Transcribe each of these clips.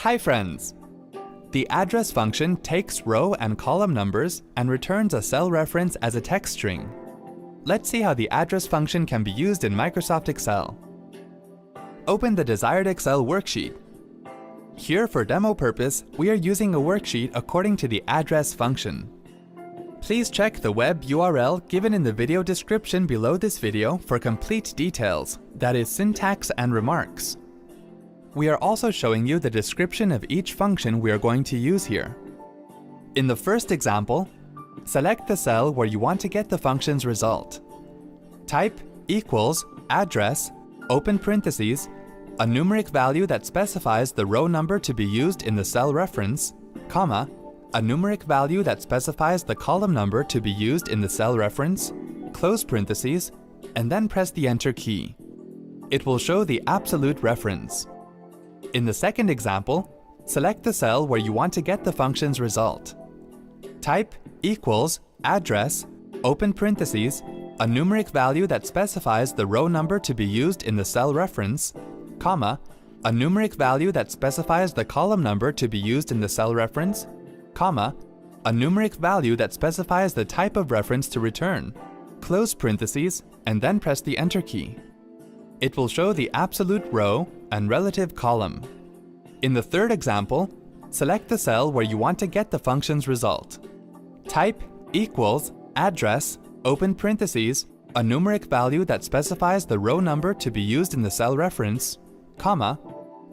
Hi friends! The address function takes row and column numbers and returns a cell reference as a text string. Let's see how the address function can be used in Microsoft Excel. Open the desired Excel worksheet. Here, for demo purpose, we are using a worksheet according to the address function. Please check the web URL given in the video description below this video for complete details, that is, syntax and remarks. We are also showing you the description of each function we are going to use here. In the first example, select the cell where you want to get the function's result. Type equals address, open parentheses, a numeric value that specifies the row number to be used in the cell reference, comma, a numeric value that specifies the column number to be used in the cell reference, close parentheses, and then press the Enter key. It will show the absolute reference. In the second example, select the cell where you want to get the function's result. Type equals address, open parentheses, a numeric value that specifies the row number to be used in the cell reference, comma, a numeric value that specifies the column number to be used in the cell reference, comma, a numeric value that specifies the type of reference to return, close parentheses, and then press the Enter key. It will show the absolute row and relative column. In the third example, select the cell where you want to get the function's result. Type equals address, open parentheses, a numeric value that specifies the row number to be used in the cell reference, comma,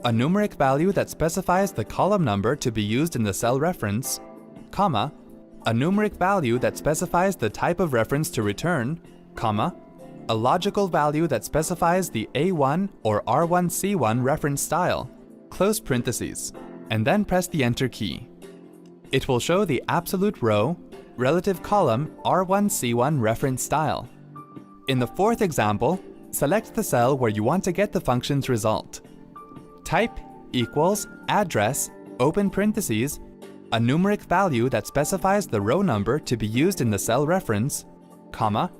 a numeric value that specifies the column number to be used in the cell reference, comma, a numeric value that specifies the type of reference to return, comma, a logical value that specifies the A1 or R1C1 reference style, close parentheses, and then press the Enter key. It will show the absolute row, relative column R1C1 reference style. In the fourth example, select the cell where you want to get the function's result. Type equals address, open parentheses, a numeric value that specifies the row number to be used in the cell reference, comma,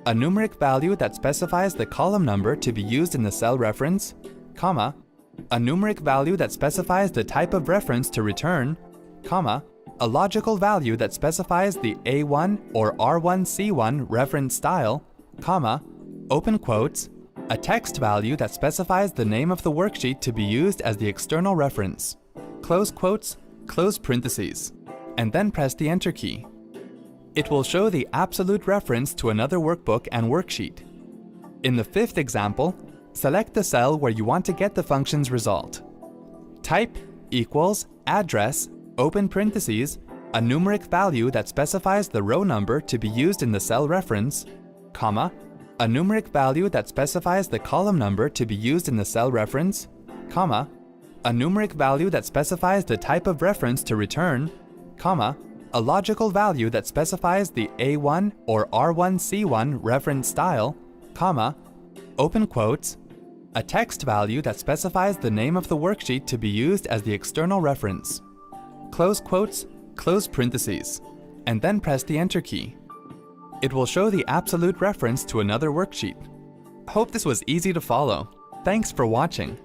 a numeric value that specifies the column number to be used in the cell reference, comma, a numeric value that specifies the type of reference to return, comma, a logical value that specifies the A1 or R1C1 reference style, comma, open quotes, a text value that specifies the name of the worksheet to be used as the external reference, close quotes, close parentheses, and then press the Enter key. It will show the absolute reference to another workbook and worksheet. In the fifth example, select the cell where you want to get the function's result. Type equals address, open parentheses, a numeric value that specifies the row number to be used in the cell reference, comma, a numeric value that specifies the column number to be used in the cell reference, comma, a numeric value that specifies the type of reference to return, comma, a logical value that specifies the A1 or R1C1 reference style, comma, open quotes, a text value that specifies the name of the worksheet to be used as the external reference, close quotes, close parentheses, and then press the Enter key. It will show the absolute reference to another worksheet. Hope this was easy to follow. Thanks for watching.